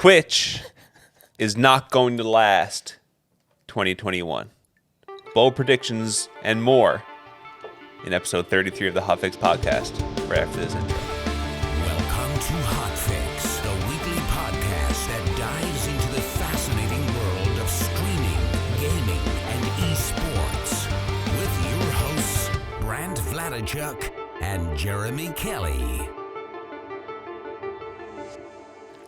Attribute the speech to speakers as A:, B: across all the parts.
A: Twitch is not going to last 2021. Bold predictions and more in episode 33 of the Hotfix podcast right after this intro.
B: Welcome to Hotfix, the weekly podcast that dives into the fascinating world of streaming, gaming, and esports. With your hosts, Brant Vladichuk and Jeremy Kelly.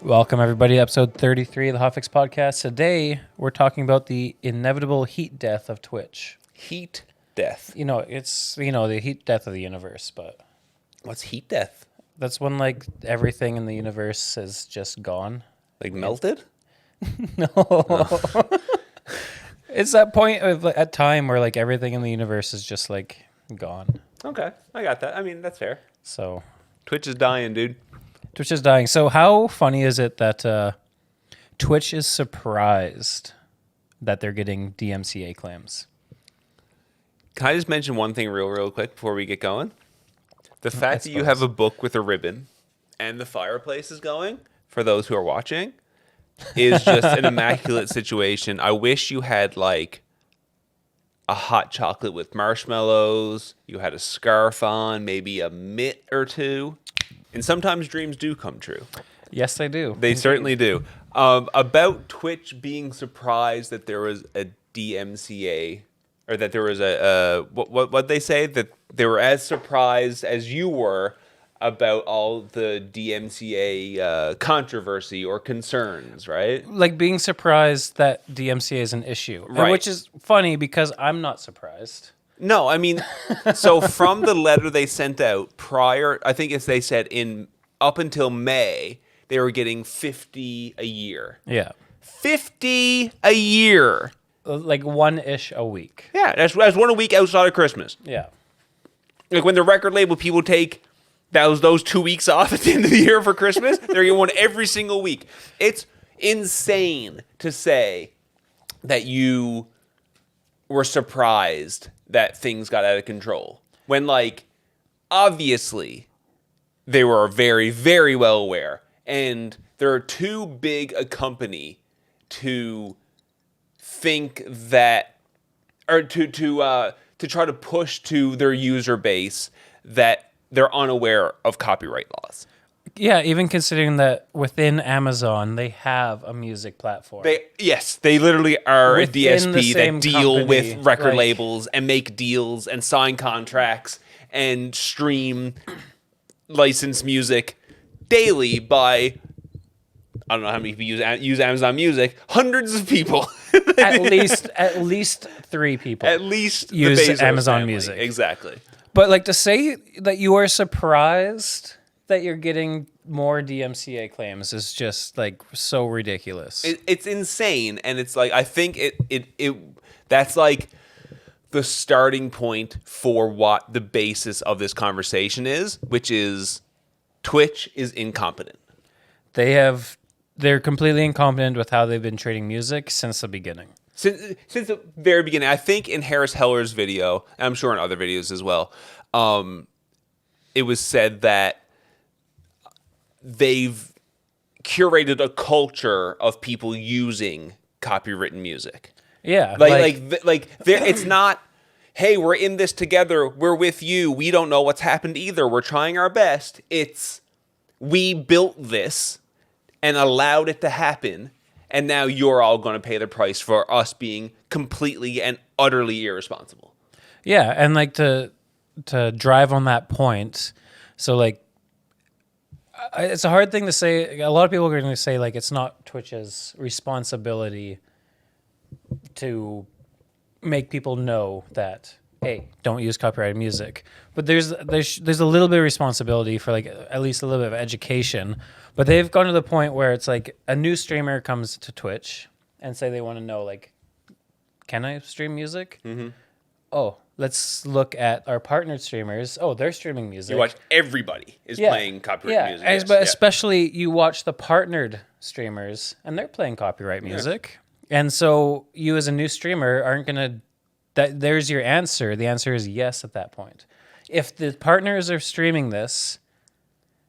C: Welcome, everybody, to episode 33 of the Hotfix podcast. Today, we're talking about the inevitable heat death of Twitch.
A: Heat death.
C: It's the heat death of the universe, but
A: What's heat death?
C: that's when, like, everything in the universe is just gone.
A: Like melted?
C: No. It's that point of at time where, like, everything in the universe is just, like, gone.
A: Okay, I got that. I mean, that's fair.
C: So
A: Twitch is dying, dude.
C: Twitch is dying. So how funny is it that Twitch is surprised that they're getting DMCA claims?
A: Can I just mention one thing real quick before we get going? The fact that you have a book with a ribbon and the fireplace is going, for those who are watching, is just an immaculate situation. I wish you had, like, a hot chocolate with marshmallows, you had a scarf on, maybe a mitt or two. And sometimes dreams do come true.
C: Yes, they do.
A: They certainly do. About Twitch being surprised that there was a DMCA, or that there was what they say, that they were as surprised as you were about all the DMCA controversy or concerns, right?
C: Like being surprised that DMCA is an issue,
A: Right.
C: Which is funny because I'm not surprised.
A: No, I mean, so from the letter they sent out prior, I think they said up until May, they were getting 50 a year.
C: Yeah,
A: 50 a year.
C: like one-ish a week.
A: Yeah, that's one a week outside of Christmas.
C: Yeah,
A: Like when the record label people take those 2 weeks off at the end of the year for Christmas, they're getting one every single week. It's insane to say that you were surprised that things got out of control when, like, obviously they were very, very well aware, and they're too big a company to think that, or to try to push to their user base that they're unaware of copyright laws.
C: yeah. Even considering that within Amazon they have a music platform.
A: They literally are a
C: Within the
A: DSP
C: same
A: that deal
C: company,
A: with record
C: like-
A: labels and make deals and sign contracts and stream licensed music daily by, I don't know how many people use Amazon Music, hundreds of people.
C: at least 3 people.
A: At least the
C: use
A: Bezos
C: Amazon
A: family.
C: Music.
A: Exactly.
C: But like to say that you are surprised that you're getting more DMCA claims is just like so ridiculous.
A: It's insane, and it's like, I think that's like the starting point for what the basis of this conversation is, which is Twitch is incompetent.
C: They're completely incompetent with how they've been trading music since the beginning.
A: Since the very beginning. I think in Harris Heller's video, and I'm sure in other videos as well, it was said that they've curated a culture of people using copywritten music.
C: Yeah,
A: It's not, hey, we're in this together, we're with you, we don't know what's happened either, we're trying our best. It's, we built this and allowed it to happen, and now you're all going to pay the price for us being completely and utterly irresponsible.
C: yeah, and like to drive on that point. So like, it's a hard thing to say. A lot of people are going to say like it's not Twitch's responsibility to make people know that, hey, don't use copyrighted music. But there's a little bit of responsibility for like at least a little bit of education. But they've gone to the point where it's like a new streamer comes to Twitch and say they want to know, like, can I stream music? Mm-hmm. Oh, let's look at our partnered streamers. Oh, they're streaming music.
A: You watch everybody is playing copyright music. Yes,
C: But especially you watch the partnered streamers and they're playing copyright music. And so you as a new streamer aren't going to, there's your answer. The answer is yes at that point. If the partners are streaming this,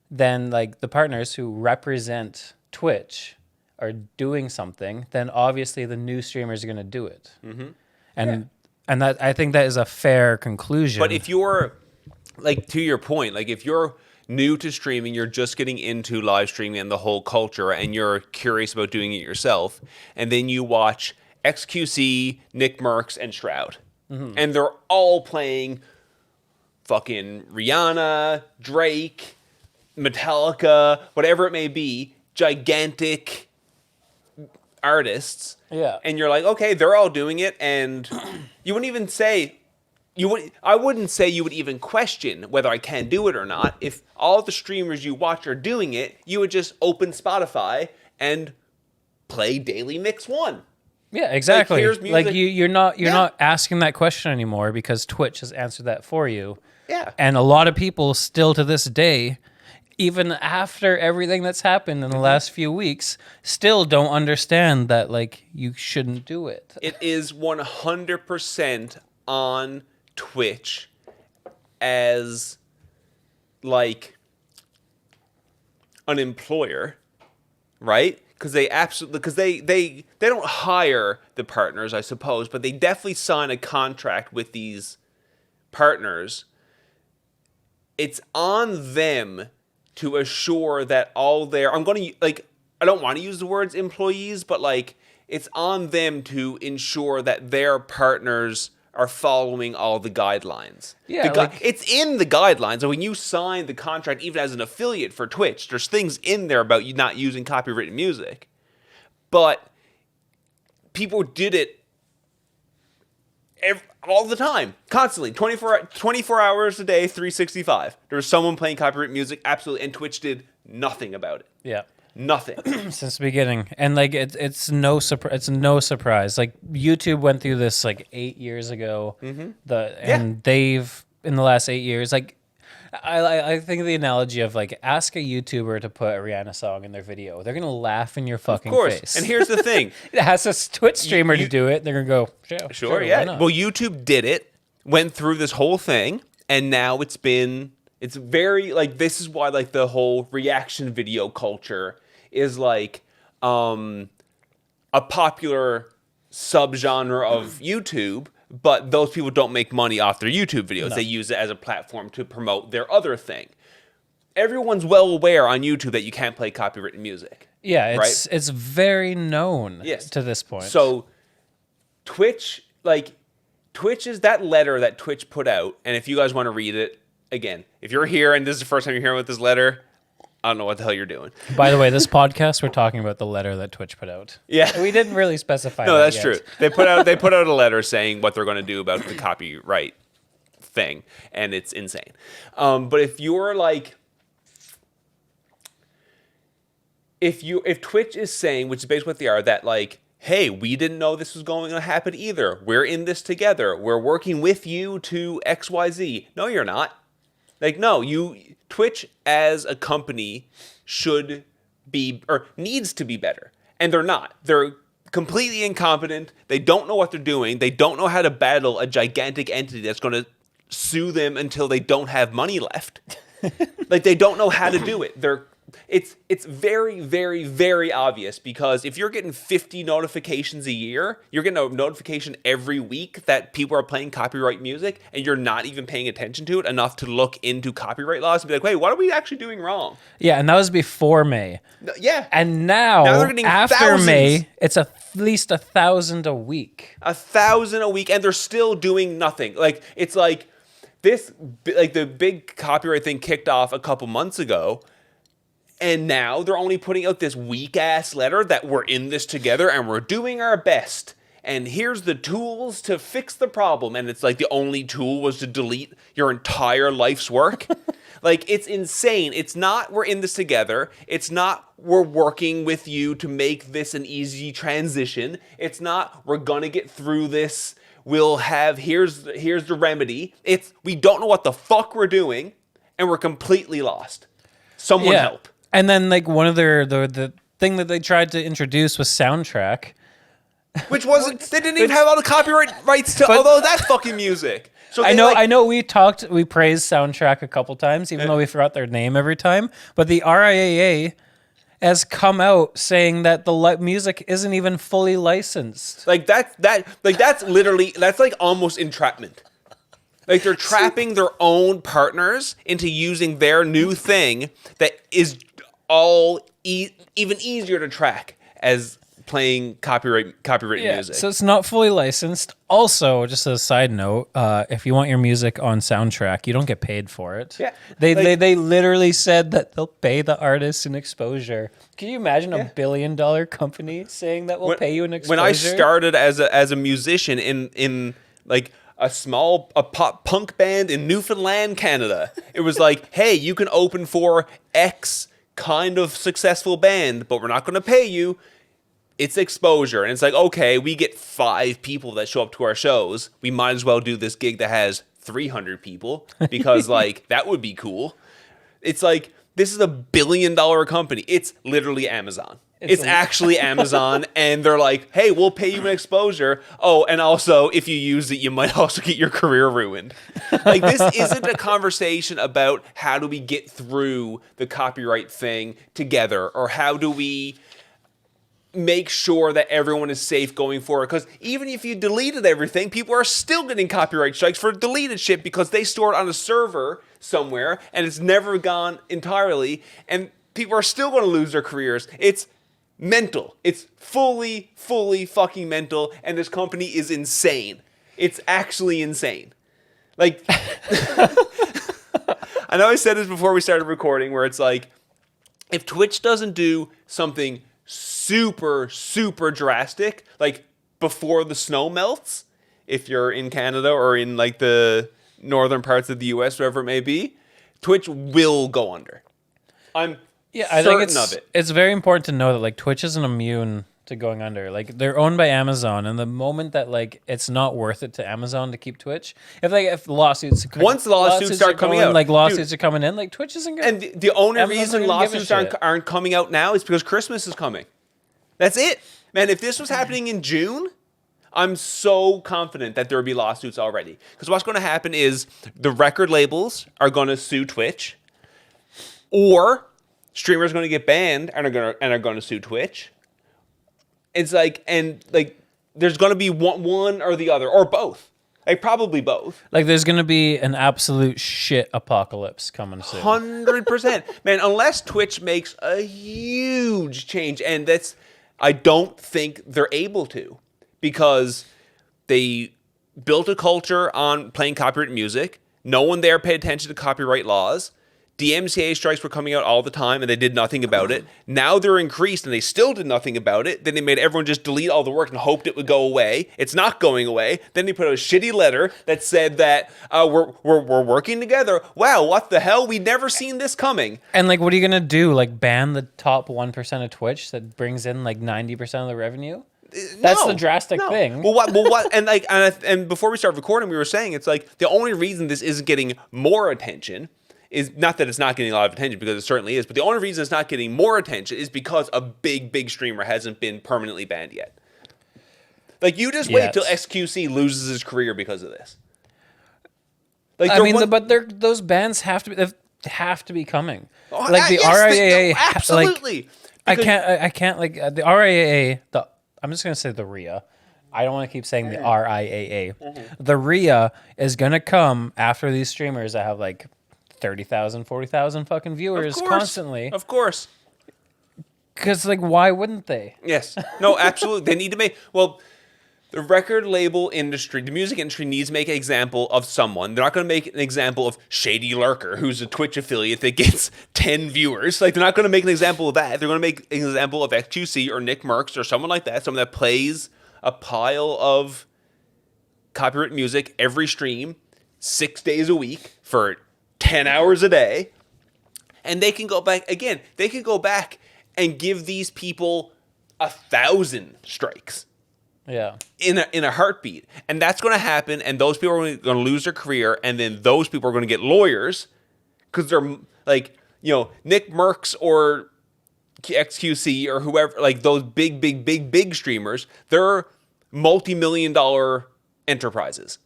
C: then like the partners who represent Twitch are doing something, then obviously the new streamers are going to do it. And that, I think that is a fair conclusion.
A: But if you're, like, to your point, like, if you're new to streaming, you're just getting into live streaming and the whole culture, and you're curious about doing it yourself, and then you watch XQC, Nick Merckx, and Shroud, and they're all playing fucking Rihanna, Drake, Metallica, whatever it may be, gigantic artists.
C: Yeah.
A: And you're like, okay, they're all doing it, and you wouldn't even say I wouldn't say you would even question whether I can do it or not. If all the streamers you watch are doing it, you would just open Spotify and play Daily Mix 1.
C: Yeah, exactly.
A: here's music.
C: Like you're not asking that question anymore because Twitch has answered that for you.
A: Yeah.
C: And a lot of people still to this day, even after everything that's happened in the last few weeks, still don't understand that like you shouldn't do it.
A: It is 100% on Twitch as like an employer, right? Because they don't hire the partners, I suppose, but they definitely sign a contract with these partners. It's on them to assure that all their, I don't want to use the words employees, but like it's on them to ensure that their partners are following all the guidelines.
C: Yeah,
A: it's in the guidelines. And when you sign the contract, even as an affiliate for Twitch, there's things in there about you not using copywritten music. But people did it all the time, constantly, 24 hours a day, 365. There was someone playing copyrighted music, absolutely, and Twitch did nothing about it.
C: Yeah.
A: Nothing.
C: Since the beginning. And like it's no surprise. Like YouTube went through this like 8 years ago. They've in the last 8 years, like I think of the analogy of like ask a YouTuber to put a Rihanna song in their video. They're gonna laugh in your fucking face.
A: And here's the thing.
C: Ask a Twitch streamer to do it, they're gonna go, sure,
A: yeah.
C: why not?
A: Well, YouTube did it, went through this whole thing, and now it's very like, this is why like the whole reaction video culture is like a popular subgenre of YouTube, but those people don't make money off their YouTube videos.
C: No.
A: They use it as a platform to promote their other thing. Everyone's well aware on YouTube that you can't play copywritten music.
C: Yeah,
A: right?
C: It's very known
A: Yes.
C: to this point.
A: So Twitch is that letter that Twitch put out, and if you guys want to read it, again, if you're here and this is the first time you're hearing about this letter, I don't know what the hell you're doing.
C: By the way, this podcast, we're talking about the letter that Twitch put out.
A: Yeah.
C: We didn't really specify
A: No,
C: that
A: that's
C: yet.
A: true. They put out a letter saying what they're going to do about the copyright thing, and it's insane. But if you're like, if Twitch is saying, which is basically what they are, that like, hey, we didn't know this was going to happen either. We're in this together. We're working with you to XYZ. No, you're not. Like, no, Twitch as a company should be, or needs to be better. And they're not. They're completely incompetent. They don't know what they're doing. They don't know how to battle a gigantic entity that's going to sue them until they don't have money left. Like, they don't know how to do it. It's very, very, very obvious, because if you're getting 50 notifications a year, you're getting a notification every week that people are playing copyright music, and you're not even paying attention to it enough to look into copyright laws and be like, wait, what are we actually doing wrong?
C: Yeah, and that was before May.
A: Yeah.
C: And now
A: they're getting
C: after
A: thousands.
C: May, it's at least 1,000 a week.
A: 1,000 a week, and they're still doing nothing. Like, it's like this, like the big copyright thing kicked off a couple months ago, and now they're only putting out this weak-ass letter that we're in this together and we're doing our best. And here's the tools to fix the problem. And it's like the only tool was to delete your entire life's work. Like, it's insane. It's not we're in this together. It's not we're working with you to make this an easy transition. It's not we're going to get through this. We'll have, here's the remedy. It's we don't know what the fuck we're doing, and we're completely lost. Someone help.
C: And then like one of the thing that they tried to introduce was soundtrack.
A: Which wasn't, they didn't even have all the copyright rights to all that fucking music. So
C: I know we praised soundtrack a couple times, even though we forgot their name every time. But the RIAA has come out saying that the music isn't even fully licensed.
A: Like that's literally that's like almost entrapment. Like they're trapping their own partners into using their new thing that is all even easier to track as playing copyrighted music.
C: So it's not fully licensed. Also, just as a side note, if you want your music on soundtrack, you don't get paid for it.
A: Yeah.
C: They literally said that they'll pay the artists an exposure. Can you imagine a $1 billion company saying that we'll pay you an exposure?
A: When I started as a musician in like a pop punk band in Newfoundland, Canada, it was like, hey, you can open for X kind of successful band, but we're not going to pay you. It's exposure. And it's like, okay, we get 5 people that show up to our shows. We might as well do this gig that has 300 people because like that would be cool. It's like, this is a $1 billion company. It's literally Amazon. It's actually Amazon, and they're like, hey, we'll pay you an exposure. Oh, and also, if you use it, you might also get your career ruined. Like, this isn't a conversation about how do we get through the copyright thing together, or how do we make sure that everyone is safe going forward. Because even if you deleted everything, people are still getting copyright strikes for deleted shit because they store it on a server somewhere, and it's never gone entirely, and people are still going to lose their careers. It's mental. It's fully fucking mental, and this company is insane. It's actually insane. Like, I know I said this before we started recording, where it's like, if Twitch doesn't do something super drastic, like before the snow melts, if you're in Canada or in like the northern parts of the US, wherever it may be, Twitch will go under. I think
C: it's very important to know that like Twitch isn't immune to going under. Like, they're owned by Amazon, and the moment that like it's not worth it to Amazon to keep Twitch, if lawsuits
A: start coming out,
C: like lawsuits are coming in, like Twitch isn't going.
A: And the only reason lawsuits aren't coming out now is because Christmas is coming. That's it, man. If this was happening in June, I'm so confident that there would be lawsuits already. Because what's going to happen is the record labels are going to sue Twitch, or streamers are going to get banned and are going to sue Twitch. It's like, and like, there's going to be one or the other, or both. Like, probably both.
C: Like, there's going to be an absolute shit apocalypse coming soon.
A: 100%. Man, unless Twitch makes a huge change, and I don't think they're able to, because they built a culture on playing copyrighted music. No one there paid attention to copyright laws. DMCA strikes were coming out all the time, and they did nothing about it. Now they're increased, and they still did nothing about it. Then they made everyone just delete all the work and hoped it would go away. It's not going away. Then they put out a shitty letter that said that we're working together. Wow, what the hell? We'd never seen this coming.
C: And like, what are you gonna do? Like, ban the top 1% of Twitch that brings in like 90% of the revenue? That's the drastic thing.
A: Well, what? And before we start recording, we were saying it's like the only reason this isn't getting more attention is not that it's not getting a lot of attention, because it certainly is, but the only reason it's not getting more attention is because a big streamer hasn't been permanently banned yet. Like, you just wait till XQC loses his career because of this. Like,
C: those bans have to be coming.
A: Oh,
C: like the RIAA,
A: absolutely.
C: Like, I can't like the RIAA. I'm just gonna say the RIA. I don't want to keep saying the RIAA. Mm-hmm. The RIA is gonna come after these streamers that have like 30,000, 40,000 fucking viewers constantly.
A: Of course.
C: Because, like, why wouldn't they?
A: Yes. No, absolutely. They need to make... Well, the record label industry, the music industry needs to make an example of someone. They're not going to make an example of Shady Lurker, who's a Twitch affiliate that gets 10 viewers. Like, they're not going to make an example of that. They're going to make an example of XQC or Nick Merckx or someone like that, someone that plays a pile of copyright music every stream 6 days a week for 10 hours a day, and they can go back again. They can go back and give these people 1,000 strikes.
C: Yeah,
A: in a heartbeat, and that's going to happen. And those people are going to lose their career, and then those people are going to get lawyers because they're like, Nick Merckx or XQC or whoever, like those big streamers. They're multi-million-dollar enterprises.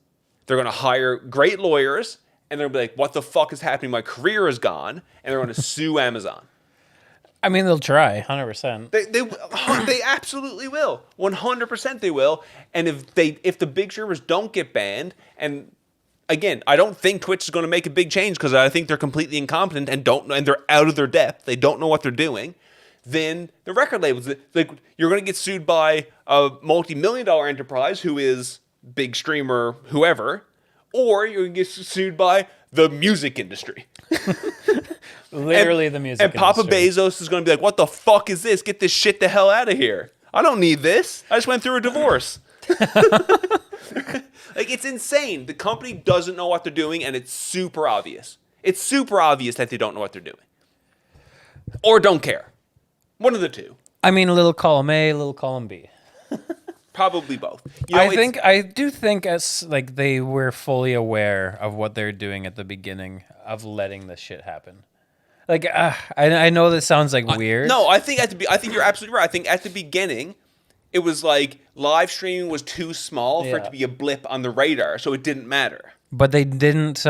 A: They're going to hire great lawyers. And they're going to be like, what the fuck is happening? My career is gone. And they're going to sue Amazon.
C: I mean, they'll try 100%.
A: They absolutely will. 100% they will. And if the big streamers don't get banned, and again, I don't think Twitch is going to make a big change because I think they're completely incompetent and they're out of their depth. They don't know what they're doing. Then the record labels, like, you're going to get sued by a multi-million-dollar enterprise who is big streamer whoever, or you're going to get sued by the music industry.
C: Literally the music
A: industry. And Papa
C: industry.
A: Bezos is going to be like, what the fuck is this? Get this shit the hell out of here. I don't need this. I just went through a divorce. Like, it's insane. The company doesn't know what they're doing, and it's super obvious. It's super obvious that they don't know what they're doing. Or don't care. One of the two.
C: I mean, a little column A, a little column B.
A: Probably both. You know,
C: I do think as like they were fully aware of what they're doing at the beginning of letting this shit happen. Like I know this sounds like weird.
A: No, I think you're absolutely right. I think at the beginning, it was like live streaming was too small for it to be a blip on the radar, so it didn't matter.
C: But they didn't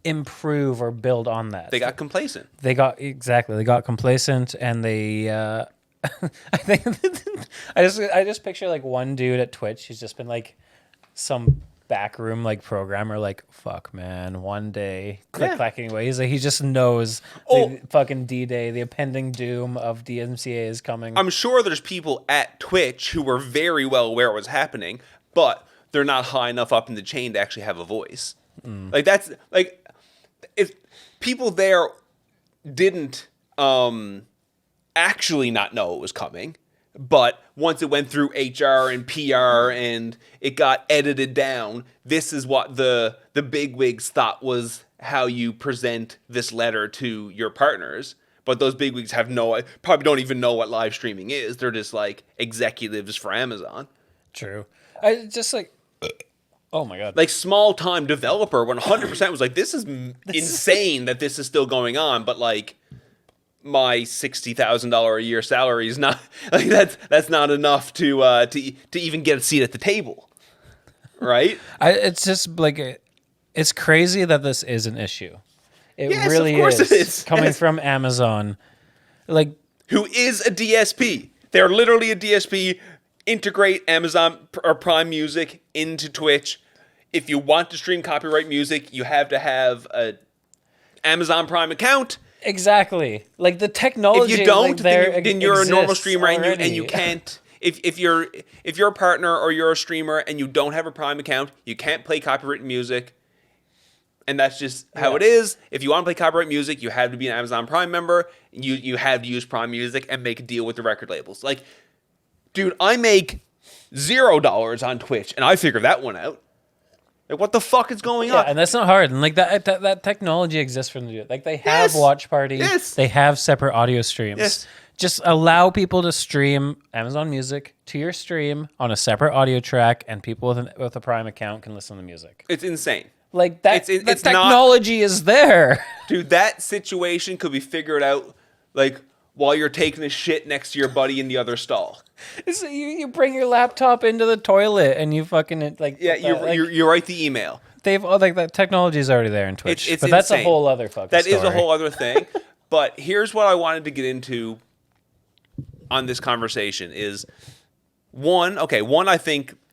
C: improve or build on that.
A: They got complacent.
C: They got complacent, and they. I think I just picture like one dude at Twitch. He's just been like some backroom like programmer. Like, fuck, man, one day clacking away. He's like, he just knows the fucking D-Day, the impending doom of DMCA is coming.
A: I'm sure there's people at Twitch who were very well aware of what's happening, but they're not high enough up in the chain to actually have a voice. Like, that's like, if people there didn't actually not know it was coming, but once it went through HR and PR and it got edited down, this is what the bigwigs thought was how you present this letter to your partners. But those bigwigs probably don't even know what live streaming is. They're just like executives for Amazon.
C: True. I just like, oh my God.
A: Like, small time developer 100% was like, this is insane that this is still going on, but like, my $60,000 a year salary is not like that's not enough to even get a seat at the table, right?
C: It's just like it's crazy that this is an issue. It really
A: of course
C: is.
A: It is
C: coming from Amazon, like,
A: who is a DSP. They're literally a DSP. Integrate Amazon or Prime Music into Twitch. If you want to stream copyright music, you have to have a Amazon Prime account.
C: Exactly. Like, the technology.
A: If you don't,
C: like,
A: then you're a normal streamer
C: already.
A: and you can't. If you're a partner or you're a streamer and you don't have a Prime account, you can't play copyrighted music. And that's just how it is. If you want to play copyright music, you have to be an Amazon Prime member. You have to use Prime Music and make a deal with the record labels. Like, dude, I make $0 on Twitch, and I figured that one out. Like, what the fuck is going on?
C: And that's not hard. And like that technology exists for them to do it. Like, they have watch parties.
A: Yes.
C: They have separate audio streams.
A: Yes.
C: Just allow people to stream Amazon Music to your stream on a separate audio track, and people with a Prime account can listen to music.
A: It's insane.
C: Like, that
A: It's
C: technology is there.
A: Dude, that situation could be figured out, like, while you're taking a shit next to your buddy in the other stall.
C: So you bring your laptop into the toilet and you fucking like
A: you write the email.
C: They've like that technology is already there in Twitch,
A: It's
C: but that's
A: insane.
C: a whole other fucking.
A: That
C: story.
A: is a whole other thing. But here's what I wanted to get into on this conversation is one.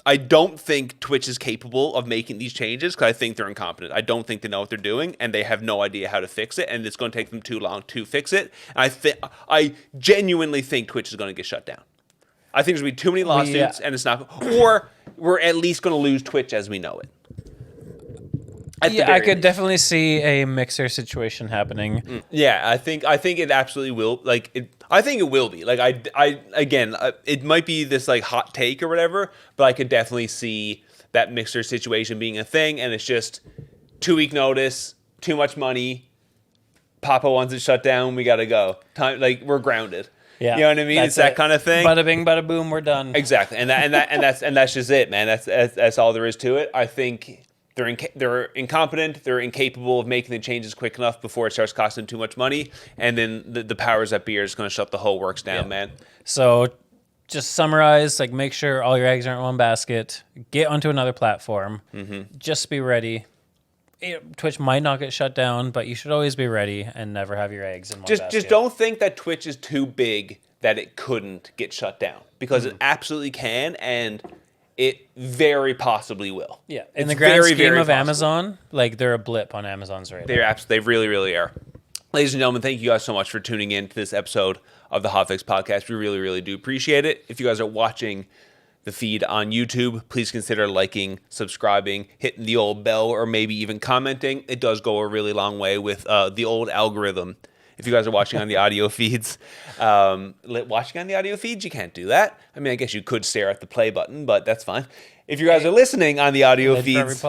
A: I don't think Twitch is capable of making these changes because I think they're incompetent. I don't think they know what they're doing, and they have no idea how to fix it, and it's going to take them too long to fix it. And I genuinely think Twitch is going to get shut down. I think there's going to be too many lawsuits, and it's not, or we're at least going to lose Twitch as we know it.
C: I could definitely see a Mixer situation happening.
A: Yeah, I think it absolutely will. I think it will be. Like, it might be this like hot take or whatever, but I could definitely see that Mixer situation being a thing, and it's just 2-week notice, too much money. Papa wants it shut down. We gotta go. Time, like, we're grounded.
C: Yeah,
A: you know what I mean. It's that kind of thing.
C: Bada bing, bada boom. We're done.
A: Exactly, and that's just it, man. That's all there is to it. I think. They're incompetent. They're incapable of making the changes quick enough before it starts costing them too much money. And then the powers that be are just going to shut the whole works down, man.
C: So just summarize, like, make sure all your eggs are in one basket. Get onto another platform. Just be ready. Twitch might not get shut down, but you should always be ready and never have your eggs in one basket.
A: Just don't think that Twitch is too big that it couldn't get shut down, because it absolutely can, and it very possibly will.
C: Yeah, in
A: It's
C: the grand
A: very,
C: scheme
A: very
C: of
A: possible.
C: Amazon, like they're a blip on Amazon's radar.
A: They really, really are. Ladies and gentlemen, thank you guys so much for tuning in to this episode of the Hotfix podcast. We really, really do appreciate it. If you guys are watching the feed on YouTube, please consider liking, subscribing, hitting the old bell, or maybe even commenting. It does go a really long way with the old algorithm. If you guys are watching on the audio feeds, you can't do that. I mean, I guess you could stare at the play button, but that's fine. If you guys are listening on the audio feeds,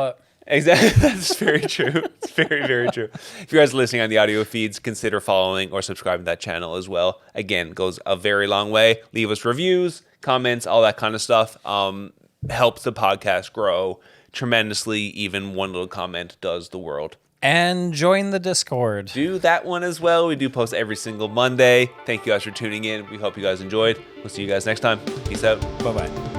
A: exactly, that's very true. It's very, very true. If you guys are listening on the audio feeds, consider following or subscribing to that channel as well. Again, goes a very long way. Leave us reviews, comments, all that kind of stuff. Helps the podcast grow tremendously. Even one little comment does the world.
C: And join the Discord.
A: Do that one as well. We do post every single Monday. Thank you guys for tuning in. We hope you guys enjoyed. We'll see you guys next time. Peace out.
C: Bye-bye.